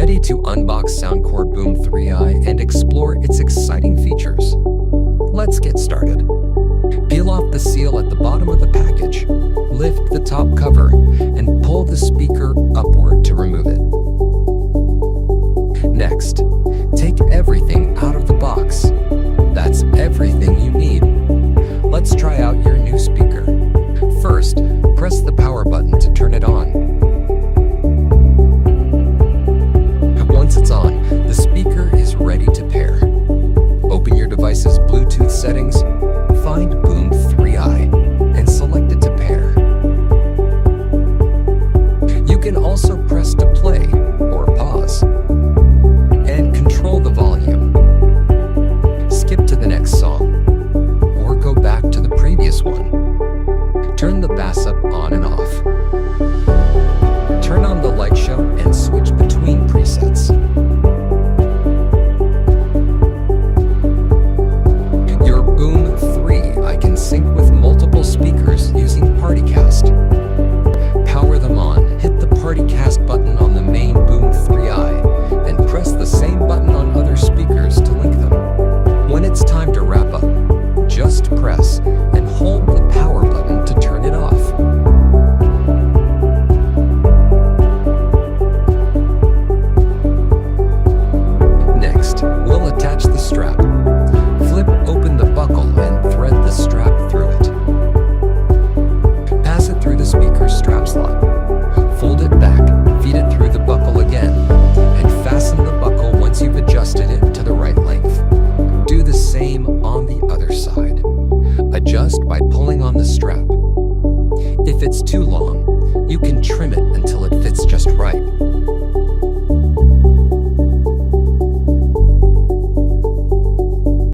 ready to unbox Soundcore Boom 3i and explore its exciting features. Let's get started. Peel off the seal at the bottom of the package, lift the top cover, and pull the speaker upward to remove it.